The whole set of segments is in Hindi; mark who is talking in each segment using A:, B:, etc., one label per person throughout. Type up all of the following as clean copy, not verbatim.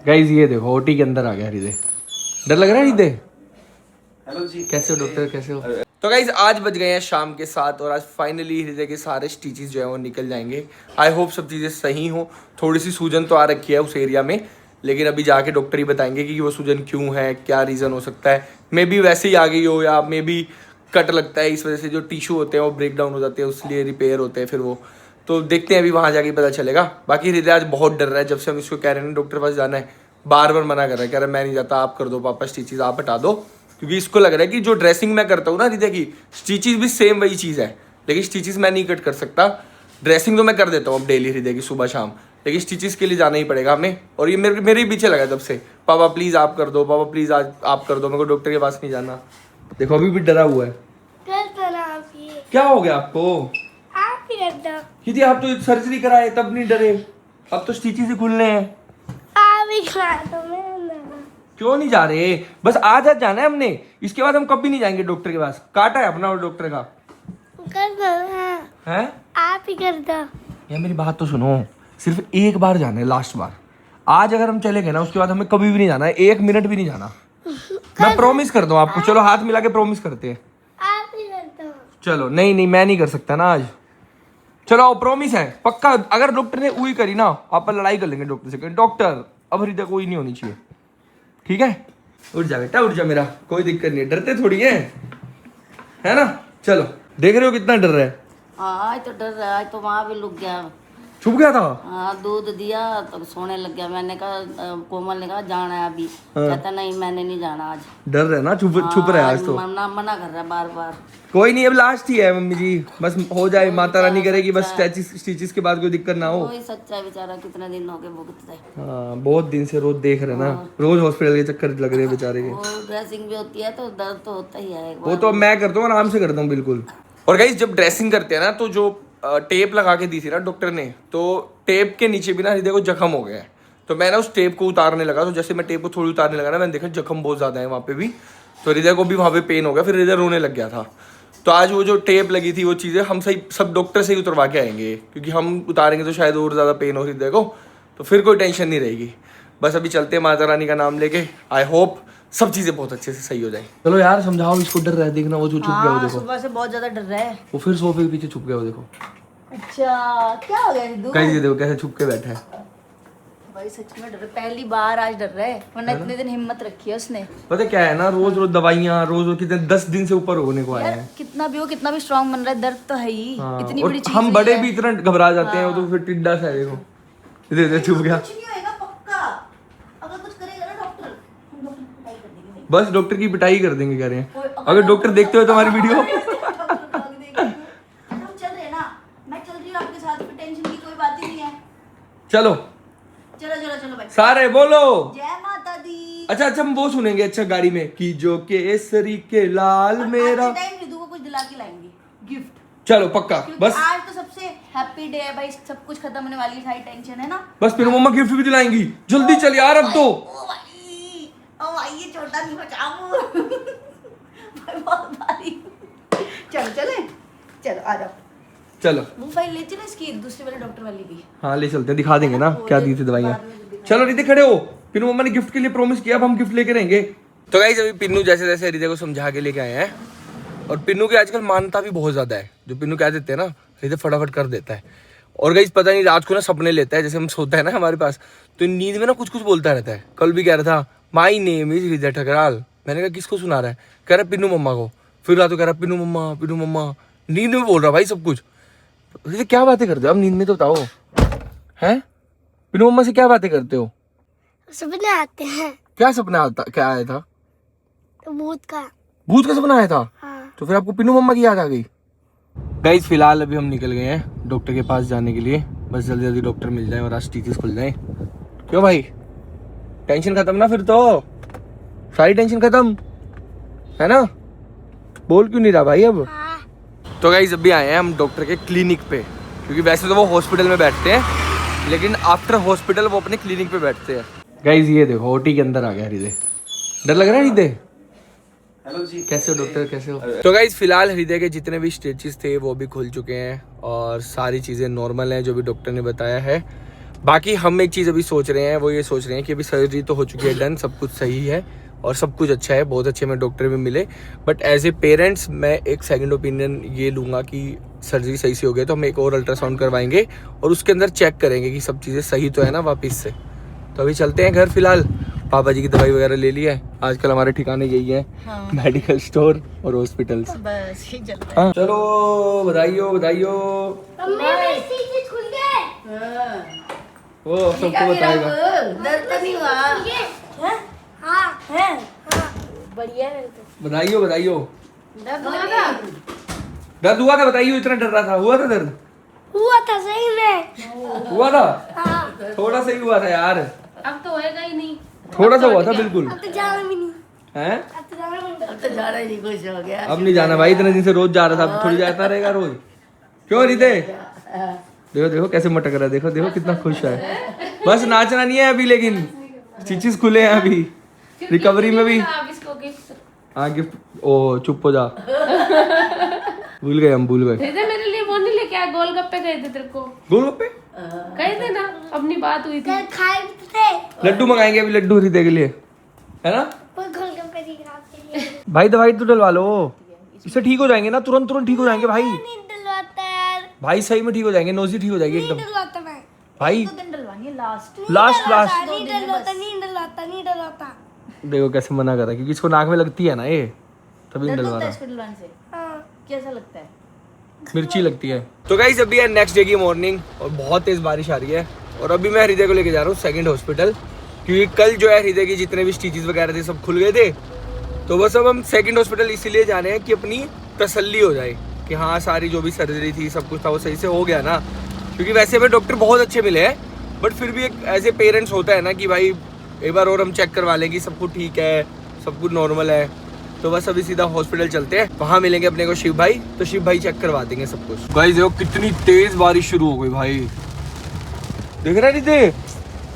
A: गाइज ये देखो ओटी के अंदर आ गया हृदय। डर लग रहा है हृदय?
B: हेलो जी,
A: कैसे हो डॉक्टर, कैसे हो? तो गाइज आज बज गए हैं शाम के 7 और आज फाइनली हृदय के सारे स्टिचेस जो है वो निकल जाएंगे। आई होप सब चीज़ें सही हो। थोड़ी सी सूजन तो आ रखी है उस एरिया में, लेकिन अभी जाके डॉक्टर ही बताएंगे कि वो सूजन क्यों है, क्या रीज़न हो सकता है। मे बी वैसे ही आ गई हो या मे बी कट लगता है, इस वजह से जो टिश्यू होते हैं वो ब्रेक डाउन हो जाते हैं, उसलिए रिपेयर होते हैं फिर वो। तो देखते हैं अभी वहाँ जाके पता चलेगा। बाकी हृदय आज बहुत डर रहा है, जब से हम इसको कह रहे हैं डॉक्टर के पास जाना है बार बार मना कर रहा है, कह रहा है मैं नहीं जाता, आप कर दो पापा स्टिचेस, आप हटा दो। क्योंकि इसको लग रहा है कि जो ड्रेसिंग मैं करता हूँ ना हृदय की, स्टिचेस भी सेम वही चीज़ है, लेकिन स्टिचेस मैं नहीं कट कर सकता। ड्रेसिंग तो मैं कर देता हूँ अब डेली हृदय की सुबह शाम, लेकिन स्टिचेस के लिए जाना ही पड़ेगा हमें। और ये मेरे ही पीछे लगा जब से, पापा प्लीज़ आप कर दो, पापा प्लीज़ आज आप कर दो, मेरे को डॉक्टर के पास नहीं जाना। देखो अभी भी डरा हुआ है। क्या हो गया आपको?
C: आप ही कर दो।
A: दीदी आप तो सर्जरी कराए तब नहीं डरे, अब तो स्टिचेस ही खुलने हैं।
C: आप ही करा दो, मैं ना।
A: क्यों नहीं जा रहे? बस आज जाना है हमने, इसके बाद हम कभी नहीं जाएंगे डॉक्टर के पास। काटा है अपना और डॉक्टर का।
C: कर दो हाँ।
A: हैं?
C: आप ही कर दो।
A: यार मेरी बात तो सुनो, सिर्फ एक बार जाना है, लास्ट बार। आज अगर हम चले गए ना उसके बाद हमें कभी भी नहीं जाना है, 1 मिनट भी नहीं जाना। मैं प्रॉमिस करता हूँ आपको, चलो हाथ मिला के प्रॉमिस करते हैं।
C: आप ही कर दो।
A: चलो नहीं मैं नहीं कर सकता ना आज। चलो प्रॉमिस है पक्का। अगर डॉक्टर ने उई करी ना, आप लड़ाई कर लेंगे डॉक्टर से, डॉक्टर अब हृदय कोई नहीं होनी चाहिए, ठीक है? उठ जा बेटा, उठ जा मेरा, कोई दिक्कत नहीं है, डरते थोड़ी है ना? चलो देख रहे हो कितना डर रहा है।
D: हाँ आज तो डर रहा है, आज तो वहाँ भी लुक गया।
A: छुप गया था।
D: हाँ दूध दिया तो सोने लग गया। मैंने कहा, कोमल ने कहा जाना है अभी, कहता नहीं मैंने नहीं जाना आज।
A: डर रहा है ना, छुप रहा है आज तो।
D: मना कर रहा है बार बार।
A: कोई नहीं, अब लास्ट ही है मम्मी जी, बस हो जाए, माता रानी करेगी बस स्टिचेस के बाद कोई दिक्कत ना हो।
D: कोई सच्चा बेचारा कितने दिन हो गए भुगतते।
A: हाँ बहुत दिन से रोज देख रहे ना, रोज हॉस्पिटल के चक्कर लग रहे हैं बेचारे के।
D: वो ड्रेसिंग भी होती है तो दर्द तो होता ही है।
A: वो तो मैं करता हूँ, आराम से करता हूँ बिल्कुल। और गाइस जब ड्रेसिंग करते हैं ना, तो जो टेप लगा के दी थी ना डॉक्टर ने, तो टेप के नीचे भी ना हृदय को जख्म हो गया है। तो मैं ना उस टेप को उतारने लगा, तो जैसे मैं टेप को थोड़ी उतारने लगा ना, मैंने देखा जख्म बहुत ज़्यादा है वहाँ पे भी, तो हृदय को भी वहाँ पे पेन हो गया, फिर हृदय रोने लग गया था। तो आज वो जो टेप लगी थी वो चीज़ें हम सही सब डॉक्टर से ही उतरवा के आएंगे, क्योंकि हम उतारेंगे तो शायद और ज़्यादा पेन हो हृदय को, तो फिर कोई टेंशन नहीं रहेगी। बस अभी चलते हैं माता रानी का नाम लेके। आई होप सब चीज़ें बहुत अच्छे से सही हो जाए। चलो यार समझाओ इसको, डर रहा है, देखना वो जो छुप गया वो देखो,
D: सुबह से बहुत ज्यादा डर रहा है।
A: वो फिर सोफे के पीछे छुप गया वो देखो।
D: अच्छा क्या हो गया सिद्धू?
A: कहीं देखो कैसे छुप के बैठा है।
D: भाई सच में डर रहा है, पहली बार आज डर रहा है, वरना इतने दिन हिम्मत रखी है उसने।
A: पता क्या है ना, रोज रोज दवाइयाँ, रोज कितने 10 दिन से ऊपर होने को आए
D: यार
A: हैं।
D: कितना भी हो, कितना भी स्ट्रांग बन रहा है, दर्द तो है ही।
A: हाँ,
D: इतनी
A: और
D: बड़ी चीज
A: हम
D: नहीं
A: बड़े
D: है।
A: भी इतना घबरा जाते हैं, वो तो फिर टिड्डा सा है देखो, इधर छुप गया।
D: कुछ नहीं होएगा पक्का, अगर कुछ करेगा ना डॉक्टर, हम डॉक्टर की पिटाई कर देंगे।
A: बस डॉक्टर की पिटाई कर देंगे कह रहे हैं। अगर डॉक्टर देखते हो तुम्हारी वीडियो।
D: हम चल रहे हैं ना, मैं चल रही हूँ आपके साथ, फिर टेंशन की कोई बात ही नहीं है।
A: चलो
D: चलो चलो चलो भाई,
A: सारे बोलो
D: जय माता दी।
A: अच्छा हम वो सुनेंगे अच्छा गाड़ी में कि जो केसरी के लाल मेरा।
D: टाइम रिदू को कुछ दिला के लाएंगे गिफ्ट।
A: चलो पक्का,
D: क्योंकि
A: बस
D: आज तो सबसे हैप्पी डे है भाई, सब कुछ खत्म होने वाली, सारी टेंशन है ना।
A: बस फिर मम्मा गिफ्ट भी दिलाएंगी, जल्दी चल यार अब तो।
D: ओ भाई ये छोटा नहीं बचाओ। भाई बहुत भारी। चलो चले, चलो आ जाओ।
A: चलो
D: वो फाइल ले चलो इसकी, दूसरे वाले डॉक्टर वाली भी।
A: हाँ ले चलते हैं, दिखा देंगे ना क्या दी थी दवाइयाँ। चलो रिदे खड़े हो, पिन्नू मम्मा ने गिफ्ट के लिए प्रॉमिस किया, अब हम गिफ्ट लेके रहेंगे। तो गाइस अभी पिन्नू जैसे जैसे हृदय को समझा के लेके आए हैं, और पिन्नू की आजकल मान्यता भी बहुत ज्यादा है। जो पिन्नू कह देते हैं ना, हृदय फटाफट कर देता है। और गाइस पता नहीं रात को ना सपने लेता है, जैसे हम सोता है ना हमारे पास, तो नींद में ना कुछ कुछ बोलता रहता है। कल भी कह रहा था माई नेम इज हृदय ठकराल। मैंने कहा किसको सुना रहा है? कह रहा पिन्नू मम्मा को। फिर रात को कह रहा पिन्नू मम्मा, नींद में बोल रहा भाई सब कुछ। हृदय क्या बातें करते हो आप नींद में, तो बताओ हैं? पिन्नू मम्मा से क्या बातें करते हो?
C: सपने आते हैं।
A: क्या सपना आता, क्या आया था?
C: भूत का।
A: भूत का सपना आया था?
C: हाँ।
A: तो फिर आपको पिन्नू मम्मा की याद आ गई? गाइस फिलहाल अभी हम निकल गए हैं डॉक्टर के पास जाने के लिए, बस जल्दी जल्दी डॉक्टर मिल जाए और आज स्टिचेस खुल जाए। क्यों भाई टेंशन खत्म ना? फिर तो सारी टेंशन खत्म है ना? बोल क्यों नहीं रहा भाई अब?
C: हाँ।
A: तो गाइस अभी आए हैं हम डॉक्टर के क्लिनिक पे, क्योंकि वैसे तो वो हॉस्पिटल में बैठते हैं, लेकिन आफ्टर हॉस्पिटल वो अपने क्लिनिक पे बैठते हैं। गाइस ये देखो ओटी के अंदर आ गया हृदय। डर लग रहा है हृदय?
B: हेलो जी,
A: कैसे हो डॉक्टर, कैसे हो? तो गाइस फिलहाल हृदय के जितने भी स्टिचेस थे वो भी खुल चुके हैं और सारी चीज़ें नॉर्मल हैं जो भी डॉक्टर ने बताया है। बाकी हम एक चीज़ अभी सोच रहे हैं, वो ये सोच रहे हैं कि अभी सर्जरी तो हो चुकी है डन, सब कुछ सही है और सब कुछ अच्छा है, बहुत अच्छे में डॉक्टर भी मिले, बट एज ए पेरेंट्स मैं एक सेकंड ओपिनियन ये लूँगा कि सर्जरी सही से हो गई तो हम एक और अल्ट्रासाउंड करवाएंगे और उसके अंदर चेक करेंगे कि सब चीज़ें सही तो है ना वापस से। तो अभी चलते हैं घर फिलहाल, पापा जी की दवाई वगैरह ले ली है, आजकल हमारे ठिकाने यही है,
D: हाँ।
A: मेडिकल स्टोर और हॉस्पिटल्स।
D: बस ही चलता
A: हाँ चलो बधाइयो बधाइयो,
C: मम्मी मेरी चीज खुल गए।
D: है।
A: वो सबको बताएगा।
D: दर्द तो नहीं हुआ?
C: हाँ है हाँ बढ़िया है तो।
A: बधाइयो बधाइयो।
D: दर्द हुआ था?
A: दर्द हुआ था बताइयो, इतना डर रहा था, हुआ था दर्द?
C: हुआ था सही में।
A: हुआ था?
C: हाँ
A: थोड़ा सा ही हुआ था यार,
E: अब तो होएगा ही नहीं।
A: थोड़ा सा हुआ था बिल्कुल।
C: अब तो जाना भी नहीं,
A: हैं?
C: अब तो जाना भी नहीं।
D: अब तो जाना ही नहीं, खुश हो गया।
A: अब नहीं जाना भाई, इतने दिन से रोज जा रहा था, अब थोड़ी जाता रहेगा रोज। क्यों रीते? देखो देखो कैसे मटक रहा है, देखो देखो कितना खुश है। बस नाचना नहीं है अभी, लेकिन चीचीज खुले हैं अभी, रिकवरी में भी।
E: आप इसको गिफ्ट
A: हाँ गिफ्ट, ओ चुप हो जा, भूल गए हम, भूल गए।
E: दे दे मेरे लिए, वो नहीं लेके आया, गोलगप्पे गए थे तेरे को,
A: गोलगप्पे
E: कहे थे ना, अपनी बात हुई थी।
C: कल खाए भी थे
A: लड्डू मंगाएंगे अभी, लड्डू रीते के लिए, है ना?
C: वो गोलगप्पे दिख रहा के लिए।
A: भाई दवाई तो डलवा लो, इससे ठीक हो जाएंगे ना, तुरंत तुरंत ठीक हो जाएंगे भाई।
C: नहीं डलवाता यार,
A: भाई सही में ठीक हो जाएंगे, नोजी ठीक हो जाएगी
C: नहीं
A: एकदम
C: डलवाता मैं,
A: भाई।
D: दिन डलवाएंगे लास्ट।
A: लास्ट लास्ट
C: नहीं डलवाता नहीं डलवाता नहीं डलवाता।
A: देखो कैसे मना कर रहा है, क्योंकि इसको नाक में लगती है ना ये, तभी नहीं
D: दर्द
A: डलवा
D: होता है
A: रहा।
D: इसको डलवाने से?
C: हाँ
D: कैसा लगता है?
A: मिर्ची लगती है। तो गाइस अभी है नेक्स्ट डे की मॉर्निंग और बहुत तेज बारिश आ रही है और अभी मैं हृदय को लेके जा रहा हूँ सेकंड हॉस्पिटल, क्योंकि कल जो है हृदय की जितने भी स्टिचेस वगैरह थे सब खुल गए थे, तो बस अब हम सेकंड हॉस्पिटल इसीलिए जा रहे हैं कि अपनी तसल्ली हो जाए कि हाँ सारी जो भी सर्जरी थी सब कुछ था वो सही से हो गया ना, क्योंकि वैसे हमें डॉक्टर बहुत अच्छे मिले हैं, बट फिर भी एक एज ए पेरेंट्स होता है ना कि भाई एक बार और हम चेक करवा लें कि सब कुछ ठीक है, सब कुछ नॉर्मल है। तो बस अभी सीधा हॉस्पिटल चलते हैं, वहां मिलेंगे अपने को शिव भाई, तो शिव भाई चेक करवा देंगे सब कुछ। भाई देखो कितनी तेज बारिश शुरू हो गई भाई, देख रहा नहीं?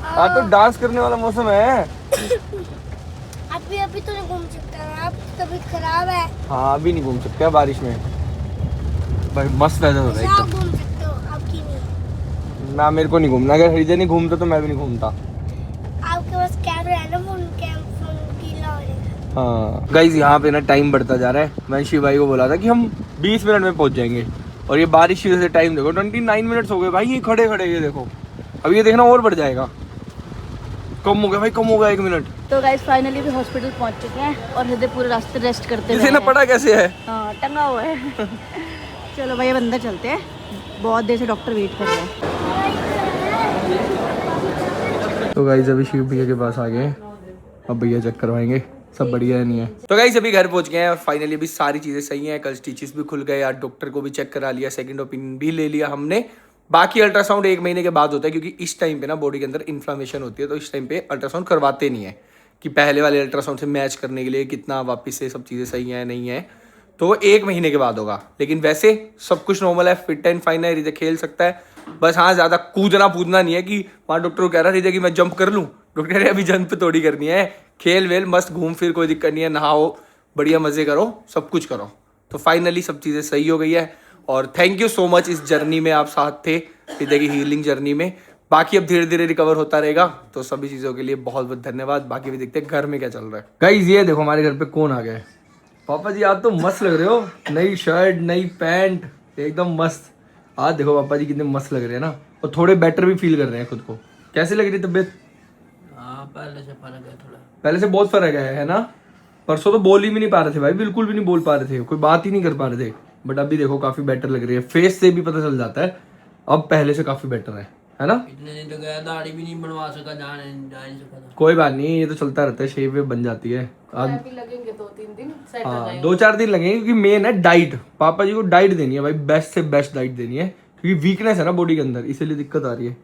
A: आज तो डांस करने वाला मौसम है।
C: अभी तो नहीं घूम सकता, आप तबीयत खराब है।
A: हाँ अभी नहीं घूम सकते बारिश में, भाई मस्त वेदर हो रहा है
C: आप
A: एकदम।
C: घूम सकते हो, आपकी नहीं।
A: ना मेरे को नहीं घूमना, अगर हृदय नहीं घूमता तो मैं भी नहीं घूमता।
C: आपके पास कैमरा है ना, फोन गीला हो जाएगा।
A: हाँ गाइज यहाँ पे ना टाइम बढ़ता जा रहा है, मैंने शिव भाई को बोला था कि हम 20 मिनट में पहुंच जाएंगे और ये बारिश की वजह से टाइम देखो 29 मिनट्स हो गए भाई, ये खड़े खड़े, ये देखो अब ये देखना और बढ़ जाएगा, कम हो गया भाई, कम हो गया 1 मिनट।
D: तो गाइस फाइनली भी हॉस्पिटल पहुंच चुके हैं और हृदय पूरे रास्ते रेस्ट करते
A: इसे ना पता कैसे है।
D: हाँ टंगा हुआ है। चलो भाई अब अंदर चलते हैं, बहुत देर से डॉक्टर वेट कर रहे हैं।
A: तो गाइज अभी शिव भैया के पास आ गए, अब भैया चेक करवाएंगे सब बढ़िया है नहीं है। तो गाइज अभी घर पहुंच गए हैं और फाइनली अभी सारी चीजें सही हैं, कल स्टिचेस भी खुल गए, आज डॉक्टर को भी चेक करा लिया, सेकंड ओपिनियन भी ले लिया हमने। बाकी अल्ट्रासाउंड 1 महीने के बाद होता है, क्योंकि इस टाइम पे ना बॉडी के अंदर इन्फ्लामेशन होती है, तो इस टाइम पे अल्ट्रासाउंड करवाते नहीं है कि पहले वाले अल्ट्रासाउंड से मैच करने के लिए कितना वापस से सब चीज़ें सही हैं नहीं है, तो वो 1 महीने के बाद होगा। लेकिन वैसे सब कुछ नॉर्मल है, फिट एंड फाइन है, हृदय खेल सकता है, बस हाँ ज़्यादा कूदना पूदना नहीं है कि वहाँ डॉक्टर को कह रहा है हृदय कि मैं जंप कर लूँ, डॉक्टर ने अभी जंप थोड़ी करनी है, खेल वेल मस्त घूम फिर, कोई दिक्कत नहीं है, नहाओ बढ़िया मज़े करो, सब कुछ करो। तो फाइनली सब चीज़ें सही हो गई है और थैंक यू सो मच, इस जर्नी में आप साथ थे, हृदय की हीलिंग जर्नी में। बाकी अब धीरे धीरे रिकवर होता रहेगा, तो सभी चीज़ों के लिए बहुत बहुत धन्यवाद। बाकी भी देखते हैं घर में क्या चल रहा है। गाइस ये देखो हमारे घर पे कौन आ गया है, पापा जी आज तो मस्त लग रहे हो, नई शर्ट नई पैंट एकदम मस्त। आज देखो पापा जी कितने मस्त लग रहे हैं ना, और थोड़े बेटर भी फील कर रहे हैं खुद को। कैसे लग रही तबीयत?
E: हाँ पहले से फर्क है थोड़ा,
A: पहले से बहुत फर्क है ना? परसों तो बोल ही भी नहीं पा रहे थे भाई, बिल्कुल भी नहीं बोल पा रहे थे, कोई बात ही नहीं कर पा रहे थे, बट अभी देखो काफी बेटर लग रही है, फेस से भी पता चल जाता है अब पहले से काफी बेटर है ना?
E: इतने दिन तो गया, दाढ़ी भी नहीं बनवा सका, जा नहीं सका था।
A: कोई बात नहीं, ये तो चलता रहता है, शेप वेप बन जाती है। आज
E: भी लगेंगे 2-3 दिन सेट हो
A: हाँ
E: जाएगा।
A: 2-4 दिन लगेंगे, क्योंकि मेन है डाइट, पापा जी को डाइट देनी है भाई, बेस्ट से बेस्ट डाइट देनी है, क्योंकि वीकनेस है ना बॉडी के अंदर, इसीलिए दिक्कत आ रही है।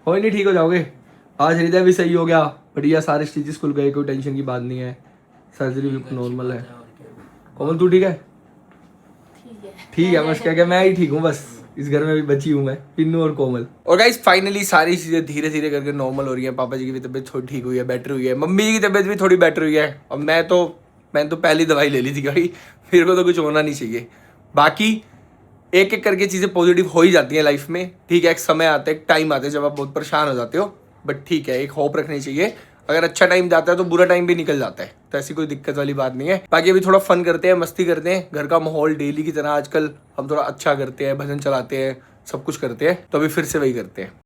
A: कोई नहीं, ठीक हो जाओगे। आज हृदय भी सही हो गया, बढ़िया, सारे स्टिचेस खुल गए, कोई टेंशन की बात नहीं है, सर्जरी भी नॉर्मल है। कोमल तू ठीक है? ठीक है, बस क्या मैं ही ठीक हूँ, बस इस घर में भी बची हूँ मैं, पिन्नू और कोमल। और गाइस फाइनली सारी चीजें धीरे धीरे करके नॉर्मल हो रही है, पापा जी की भी तबीयत थोड़ी ठीक हुई है, बेटर हुई है, मम्मी जी की तबीयत भी थोड़ी बेटर हुई है, और मैंने तो पहली दवाई ले ली थी भाई, मेरे को तो कुछ होना नहीं चाहिए। बाकी एक एक करके चीज़ें पॉजिटिव हो ही जाती हैं लाइफ में। ठीक है, एक समय आता है, एक टाइम आता है जब आप बहुत परेशान हो जाते हो, बट ठीक है, एक होप रखनी चाहिए। अगर अच्छा टाइम जाता है तो बुरा टाइम भी निकल जाता है, तो ऐसी कोई दिक्कत वाली बात नहीं है। बाकी अभी थोड़ा फन करते हैं, मस्ती करते हैं, घर का माहौल डेली की तरह आजकल हम थोड़ा अच्छा करते हैं, भजन चलाते हैं, सब कुछ करते हैं, तो अभी फिर से वही करते हैं।